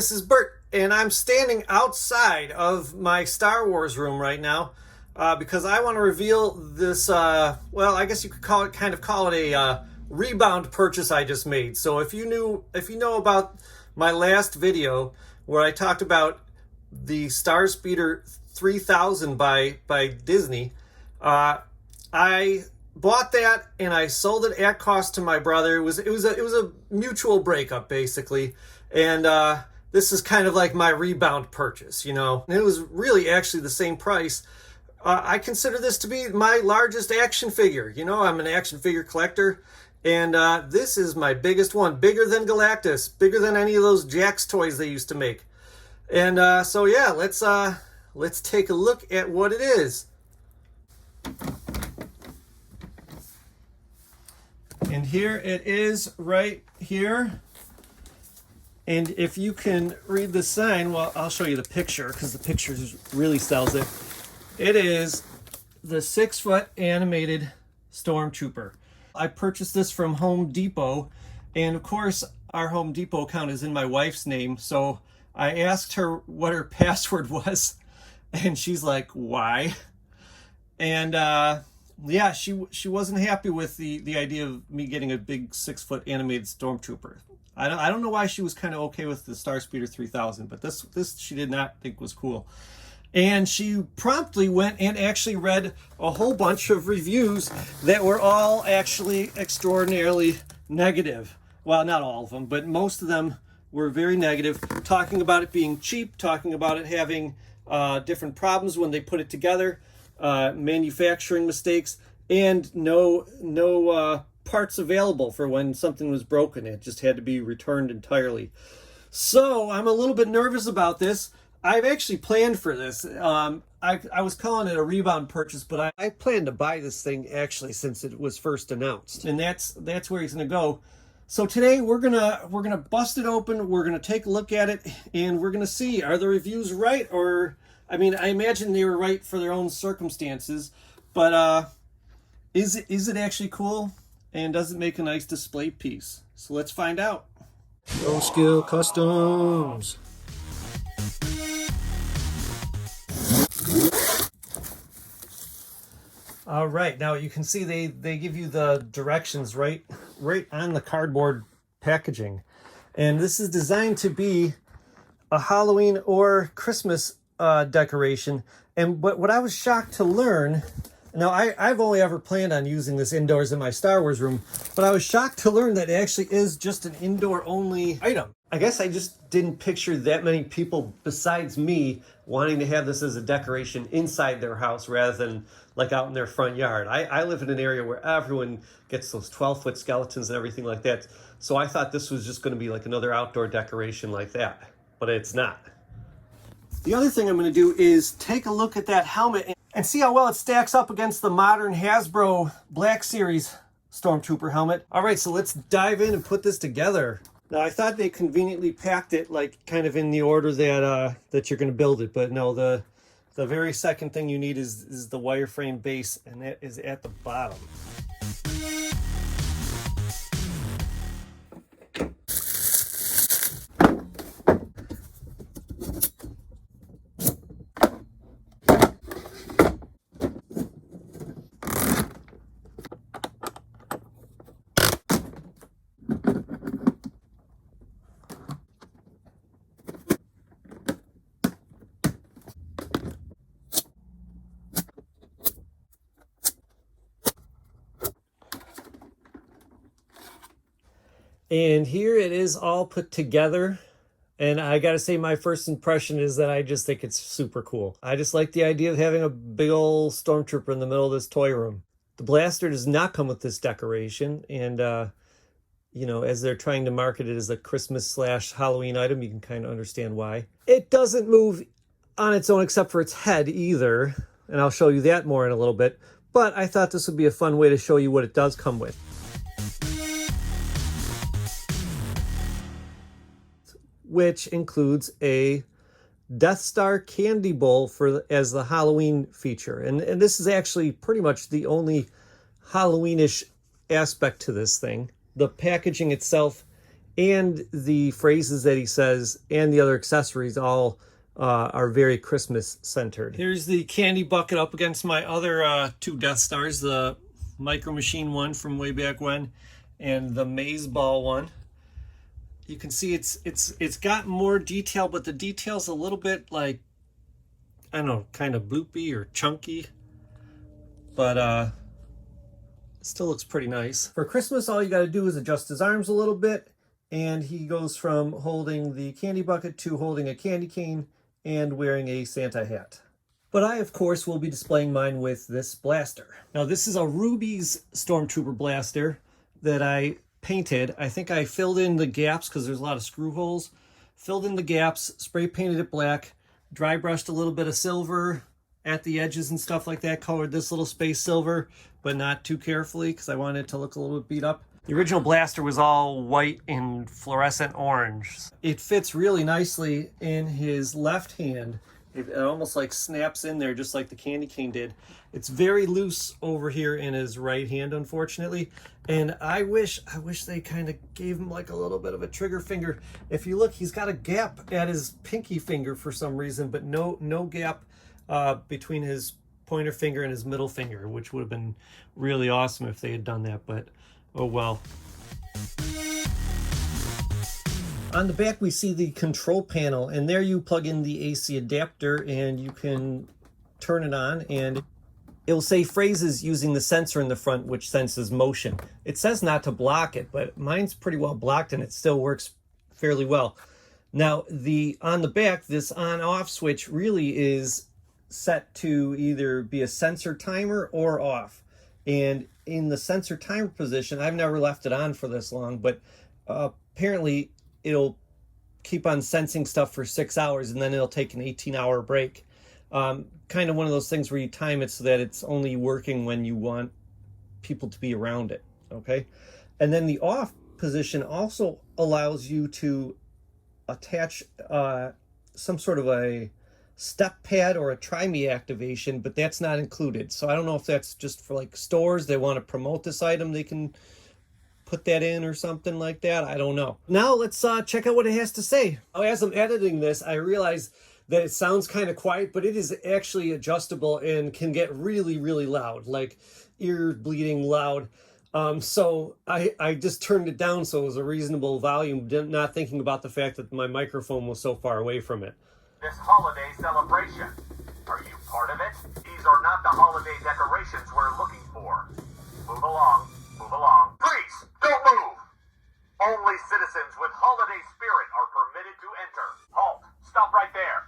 this is Bert, and I'm standing outside of my Star Wars room right now because I want to reveal this, well, I guess you could call it a rebound purchase I just made. So if you know about my last video where I talked about the Star Speeder 3000 by Disney, I bought that and I sold it at cost to my brother. It was a mutual breakup basically, and this is kind of like my rebound purchase, you know. And it was really actually the same price. I consider this to be my largest action figure. You know, I'm an action figure collector, and this is my biggest one, bigger than Galactus, bigger than any of those Jax toys they used to make. And so yeah, let's take a look at what it is. And here it is right here. And if you can read the sign, well, I'll show you the picture because the picture really sells it. It is the 6-foot animated Stormtrooper. I purchased this from Home Depot, and of course our Home Depot account is in my wife's name, so I asked her what her password was, and she's like, why? And yeah, she wasn't happy with the idea of me getting a big 6-foot animated Stormtrooper. I don't know why she was kind of okay with the Star Speeder 3000, but this she did not think was cool. And she promptly went and actually read a whole bunch of reviews that were all actually extraordinarily negative. Well, not all of them, but most of them were very negative, talking about it being cheap, talking about it having different problems when they put it together, manufacturing mistakes, and no parts available for when something was broken. It just had to be returned entirely. So I'm a little bit nervous about this. I've actually planned for this. I was calling it a rebound purchase, but I planned to buy this thing actually since it was first announced, and that's where he's going to go. So today we're gonna bust it open. We're gonna take a look at it, and we're gonna see, are the reviews right? Or, I mean, I imagine they were right for their own circumstances, but is it actually cool? And does it make a nice display piece? So let's find out. No Skill Customs. All right, now you can see they give you the directions right on the cardboard packaging. And this is designed to be a Halloween or Christmas decoration. And what I was shocked to learn, now I've only ever planned on using this indoors in my Star Wars room, but I was shocked to learn that it actually is just an indoor only item. I guess I just didn't picture that many people besides me wanting to have this as a decoration inside their house rather than like out in their front yard. I live in an area where everyone gets those 12-foot skeletons and everything like that. So I thought this was just going to be like another outdoor decoration like that, but it's not. The other thing I'm going to do is take a look at that helmet and see how well it stacks up against the modern Hasbro Black Series Stormtrooper helmet. All right, so let's dive in and put this together. Now, I thought they conveniently packed it like kind of in the order that you're going to build it, but no, the very second thing you need is the wireframe base, and that is at the bottom. And here it is all put together. And I gotta say, my first impression is that I just think it's super cool. I just like the idea of having a big old Stormtrooper in the middle of this toy room. The blaster does not come with this decoration. And, you know, as they're trying to market it as a Christmas/Halloween item, you can kind of understand why. It doesn't move on its own except for its head either. And I'll show you that more in a little bit. But I thought this would be a fun way to show you what it does come with. Which includes a Death Star candy bowl as the Halloween feature. And this is actually pretty much the only Halloweenish aspect to this thing. The packaging itself and the phrases that he says and the other accessories all are very Christmas centered. Here's the candy bucket up against my other two Death Stars, the Micro Machine one from way back when and the Maze Ball one. You can see it's got more detail, but the detail's a little bit like, I don't know, kind of bloopy or chunky, but it still looks pretty nice. For Christmas, all you got to do is adjust his arms a little bit, and he goes from holding the candy bucket to holding a candy cane and wearing a Santa hat. But I, of course, will be displaying mine with this blaster. Now, this is a Ruby's Stormtrooper blaster that I painted. I think I filled in the gaps because there's a lot of screw holes. Filled in the gaps, spray painted it black, dry brushed a little bit of silver at the edges and stuff like that. Colored this little space silver, but not too carefully because I wanted it to look a little bit beat up. The original blaster was all white and fluorescent orange. It fits really nicely in his left hand. It almost like snaps in there just like the candy cane did. It's very loose over here in his right hand, unfortunately. And I wish they kind of gave him like a little bit of a trigger finger. If you look, he's got a gap at his pinky finger for some reason, but no gap between his pointer finger and his middle finger, which would have been really awesome if they had done that, but oh well. On the back, we see the control panel, and there you plug in the AC adapter and you can turn it on, and it will say phrases using the sensor in the front, which senses motion. It says not to block it, but mine's pretty well blocked and it still works fairly well. Now, on the back, this on-off switch really is set to either be a sensor timer or off. And in the sensor timer position, I've never left it on for this long, but apparently it'll keep on sensing stuff for 6 hours and then it'll take an 18-hour break. Kind of one of those things where you time it so that it's only working when you want people to be around it, okay? And then the off position also allows you to attach some sort of a step pad or a try me activation, but that's not included. So I don't know if that's just for like stores, they want to promote this item, they can put that in or something like that. I don't know. Now let's check out what it has to say. As I'm editing this, I realize that it sounds kind of quiet, but it is actually adjustable and can get really, really loud, like ear bleeding loud. So I just turned it down so it was a reasonable volume, not thinking about the fact that my microphone was so far away from it. This holiday celebration. Are you part of it? These are not the holiday decorations we're looking for. Move along, move along. Please, don't move! Only citizens with holiday spirit are permitted to enter. Halt, stop right there.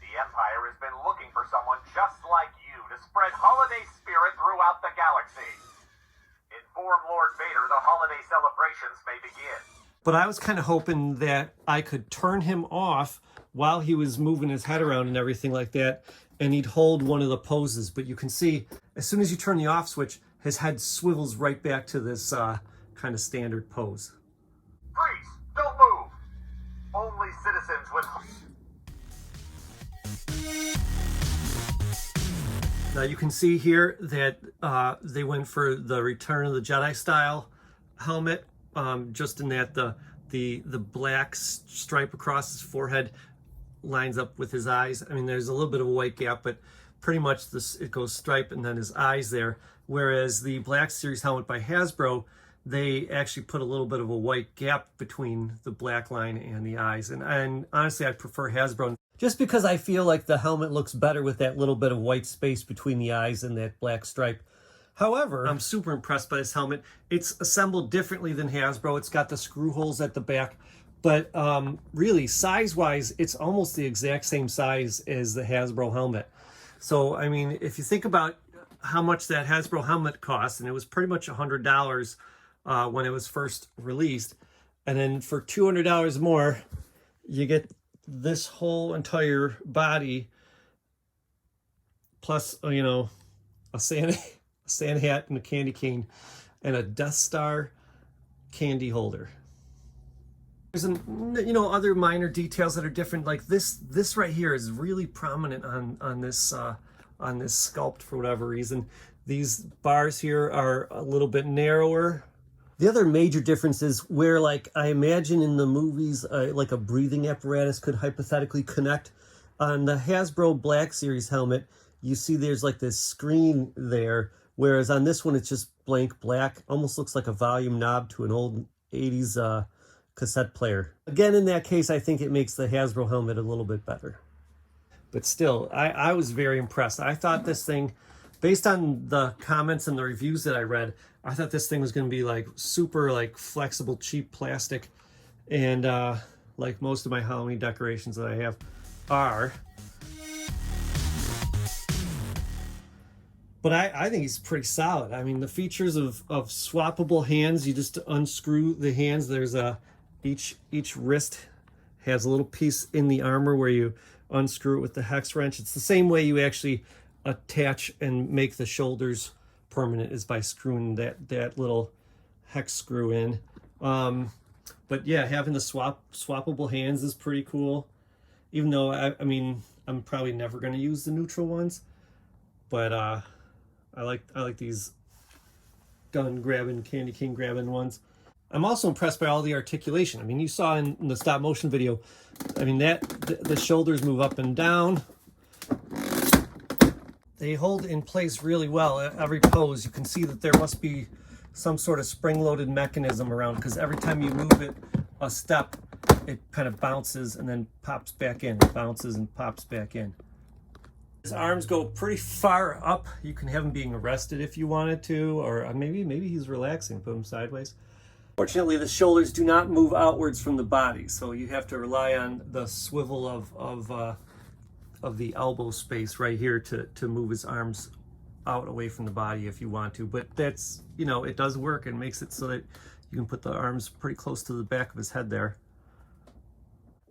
The Empire has been looking for someone just like you to spread holiday spirit throughout the galaxy. Inform Lord Vader the holiday celebrations may begin. But I was kind of hoping that I could turn him off while he was moving his head around and everything like that, and he'd hold one of the poses. But you can see, as soon as you turn the off switch, his head swivels right back to this kind of standard pose. Please, don't move! Only citizens with... Now you can see here that they went for the Return of the Jedi style helmet, just in that the black stripe across his forehead lines up with his eyes. I mean, there's a little bit of a white gap, but pretty much it goes stripe and then his eyes there. Whereas the Black Series helmet by Hasbro, they actually put a little bit of a white gap between the black line and the eyes. And honestly, I prefer Hasbro just because I feel like the helmet looks better with that little bit of white space between the eyes and that black stripe. However, I'm super impressed by this helmet. It's assembled differently than Hasbro. It's got the screw holes at the back, but really size-wise, it's almost the exact same size as the Hasbro helmet. So, I mean, if you think about how much that Hasbro helmet cost, and it was pretty much $100 when it was first released, and then for $200 more, you get this whole entire body, plus, you know, a Santa hat and a candy cane and a Death Star candy holder. There's other minor details that are different. Like this right here is really prominent on this sculpt for whatever reason. These bars here are a little bit narrower The other major difference is where, like, I imagine in the movies, like a breathing apparatus could hypothetically connect. On the Hasbro Black Series helmet, you see there's like this screen there, whereas on this one it's just blank black. Almost looks like a volume knob to an old 80s cassette player. Again, in that case, I think it makes the Hasbro helmet a little bit better. But still, I was very impressed. I thought this thing, based on the comments and the reviews that I read, I thought this thing was going to be like super like flexible, cheap plastic. And like most of my Halloween decorations that I have are. But I think he's pretty solid. I mean, the features of swappable hands, you just unscrew the hands. There's each wrist has a little piece in the armor where you unscrew it with the hex wrench. It's the same way you actually attach and make the shoulders permanent, is by screwing that little hex screw in. But yeah, having the swappable hands is pretty cool. Even though I mean, I'm probably never going to use the neutral ones, but I like these gun grabbing, candy cane grabbing ones. I'm also impressed by all the articulation. I mean, you saw in the stop motion video, I mean, the shoulders move up and down. They hold in place really well at every pose. You can see that there must be some sort of spring-loaded mechanism around, because every time you move it a step, it kind of bounces and then pops back in. It bounces and pops back in. His arms go pretty far up. You can have him being arrested if you wanted to, or maybe he's relaxing. Put him sideways. Fortunately, the shoulders do not move outwards from the body, so you have to rely on the swivel of the elbow space right here to move his arms out away from the body if you want to. But that's, you know, it does work and makes it so that you can put the arms pretty close to the back of his head there.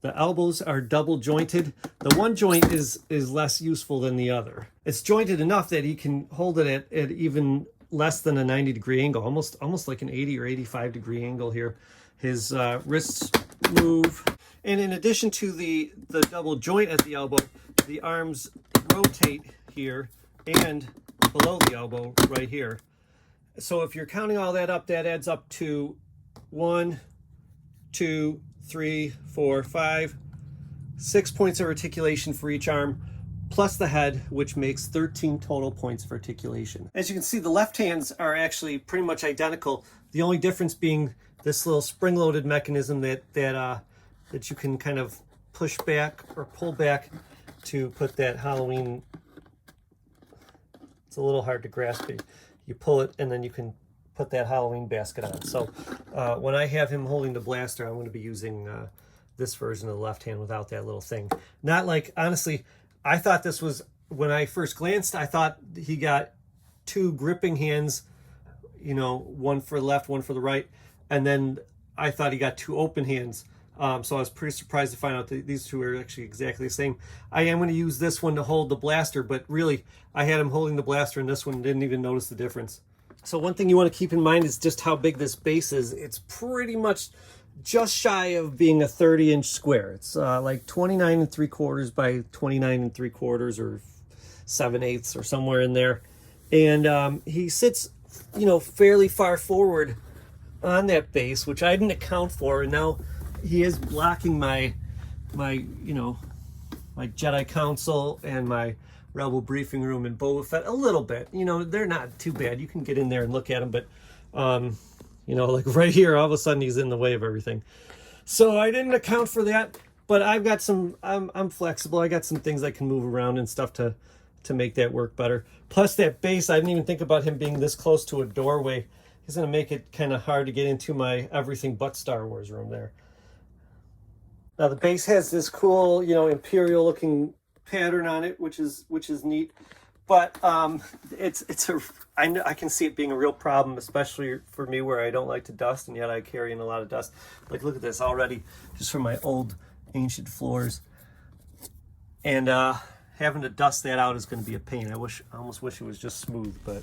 The elbows are double jointed. The one joint is less useful than the other. It's jointed enough that he can hold it at even less than a 90-degree angle, almost like an 80 or 85-degree angle here. His wrists move. And in addition to the double joint at the elbow, the arms rotate here and below the elbow right here. So if you're counting all that up, that adds up to 1, 2, 3, 4, 5, 6 points of articulation for each arm, plus the head, which makes 13 total points of articulation. As you can see, the left hands are actually pretty much identical. The only difference being this little spring-loaded mechanism that you can kind of push back or pull back to put that Halloween. It's a little hard to grasp it. You pull it and then you can put that Halloween basket on. So when I have him holding the blaster, I'm going to be using this version of the left hand without that little thing. Not like, honestly, I thought this was, when I first glanced, I thought he got 2 gripping hands, you know, one for the left, one for the right. And then I thought he got 2 open hands. So I was pretty surprised to find out that these 2 are actually exactly the same. I am going to use this one to hold the blaster, but really I had him holding the blaster and this one, didn't even notice the difference. So one thing you want to keep in mind is just how big this base is. It's pretty much just shy of being a 30-inch square. It's like 29 3/4 by 29 3/4 or 7/8 or somewhere in there. And he sits, you know, fairly far forward on that base, which I didn't account for. And now he is blocking my you know, my Jedi Council and my Rebel Briefing Room and Boba Fett a little bit. You know, they're not too bad. You can get in there and look at them, but you know, like right here, all of a sudden he's in the way of everything. So I didn't account for that, but I've got some, I'm flexible. I got some things I can move around and stuff to make that work better. Plus that base, I didn't even think about him being this close to a doorway. He's going to make it kind of hard to get into my everything but Star Wars room there. Now the base has this cool, you know, Imperial looking pattern on it, which is neat, but I can see it being a real problem, especially for me where I don't like to dust, and yet I carry in a lot of dust. Like, look at this already, just from my old ancient floors, and having to dust that out is going to be a pain. I almost wish it was just smooth, but.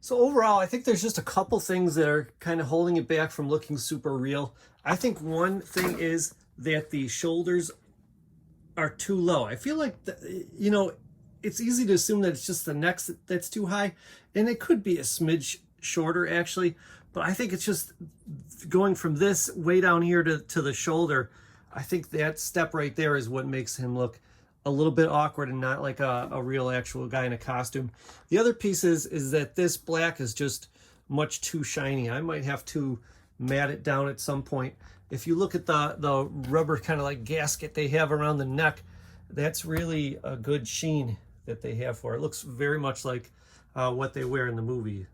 So overall, I think there's just a couple things that are kind of holding it back from looking super real. I think one thing is that the shoulders are too low. I feel like, you know, it's easy to assume that it's just the neck that's too high, and it could be a smidge shorter actually, but I think it's just going from this way down here to the shoulder. I think that step right there is what makes him look a little bit awkward and not like a real actual guy in a costume. The other piece is that this black is just much too shiny. I might have to matte it down at some point. If you look at the rubber kind of like gasket they have around the neck, that's really a good sheen that they have for it. It looks very much like what they wear in the movie.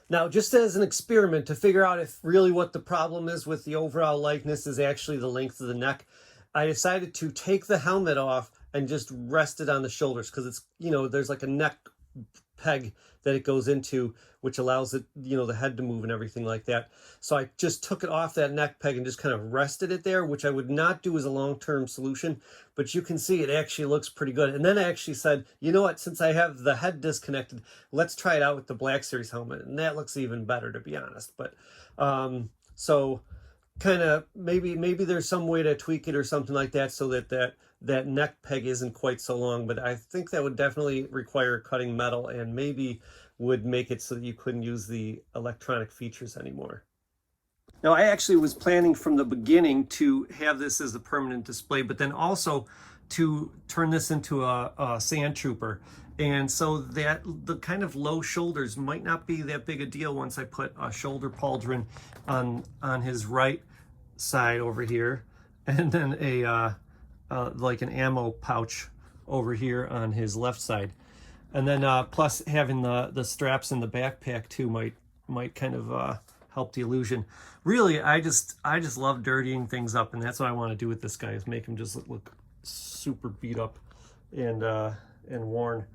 Now, just as an experiment to figure out if really what the problem is with the overall likeness is actually the length of the neck, I decided to take the helmet off and just rest it on the shoulders, because it's, you know, there's like a neck peg that it goes into, which allows it, you know, the head to move and everything like that. So I just took it off that neck peg and just kind of rested it there, which I would not do as a long-term solution, but you can see it actually looks pretty good. And then I actually said, you know what, since I have the head disconnected, let's try it out with the Black Series helmet, and that looks even better, to be honest. But so kind of maybe there's some way to tweak it or something like that so that neck peg isn't quite so long, but I think that would definitely require cutting metal and maybe would make it so that you couldn't use the electronic features anymore. Now, I actually was planning from the beginning to have this as a permanent display, but then also to turn this into a sand trooper. And so that the kind of low shoulders might not be that big a deal once I put a shoulder pauldron on his right side over here, and then a like an ammo pouch over here on his left side. And then plus having the straps in the backpack too might kind of help the illusion. Really, I just love dirtying things up, and that's what I want to do with this guy, is make him just look super beat up and worn.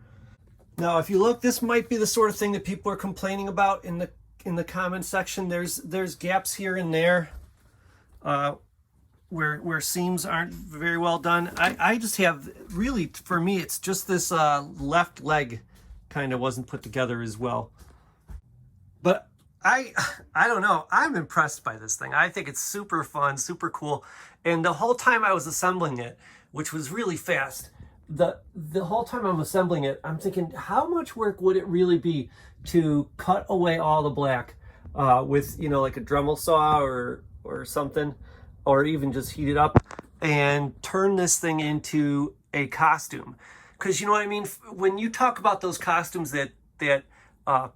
Now, if you look, this might be the sort of thing that people are complaining about in the comment section. There's gaps here and there where seams aren't very well done. I just have, really, for me, it's just this left leg kind of wasn't put together as well. But I don't know. I'm impressed by this thing. I think it's super fun, super cool. And the whole time I was assembling it, which was really fast, the whole time I'm assembling it, I'm thinking, how much work would it really be to cut away all the black with, you know, like a Dremel saw or something, or even just heat it up and turn this thing into a costume. Because, you know what I mean? When you talk about those costumes that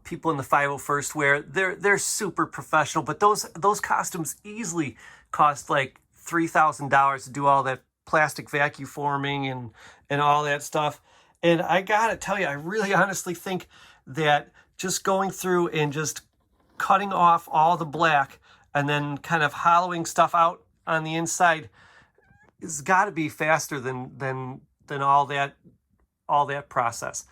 people in the 501st wear, they're super professional, but those costumes easily cost like $3,000 to do all that plastic vacuum forming and all that stuff. And I gotta tell you, I really honestly think that just going through and just cutting off all the black and then kind of hollowing stuff out on the inside has got to be faster than all that process.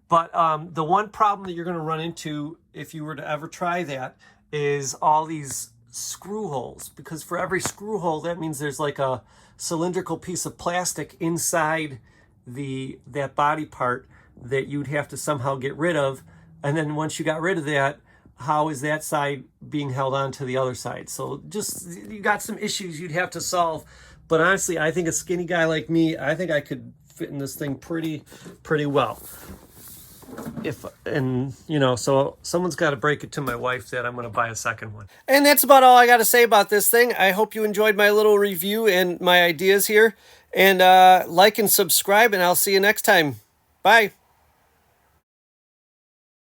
But the one problem that you're going to run into if you were to ever try that is all these screw holes, because for every screw hole, that means there's like a cylindrical piece of plastic inside that body part that you'd have to somehow get rid of. And then once you got rid of that, how is that side being held on to the other side? So just, you got some issues you'd have to solve. But honestly, I think a skinny guy like me, I think I could fit in this thing pretty well. So someone's got to break it to my wife that I'm going to buy a second one. And that's about all I got to say about this thing. I hope you enjoyed my little review and my ideas here. And like and subscribe, and I'll see you next time. Bye.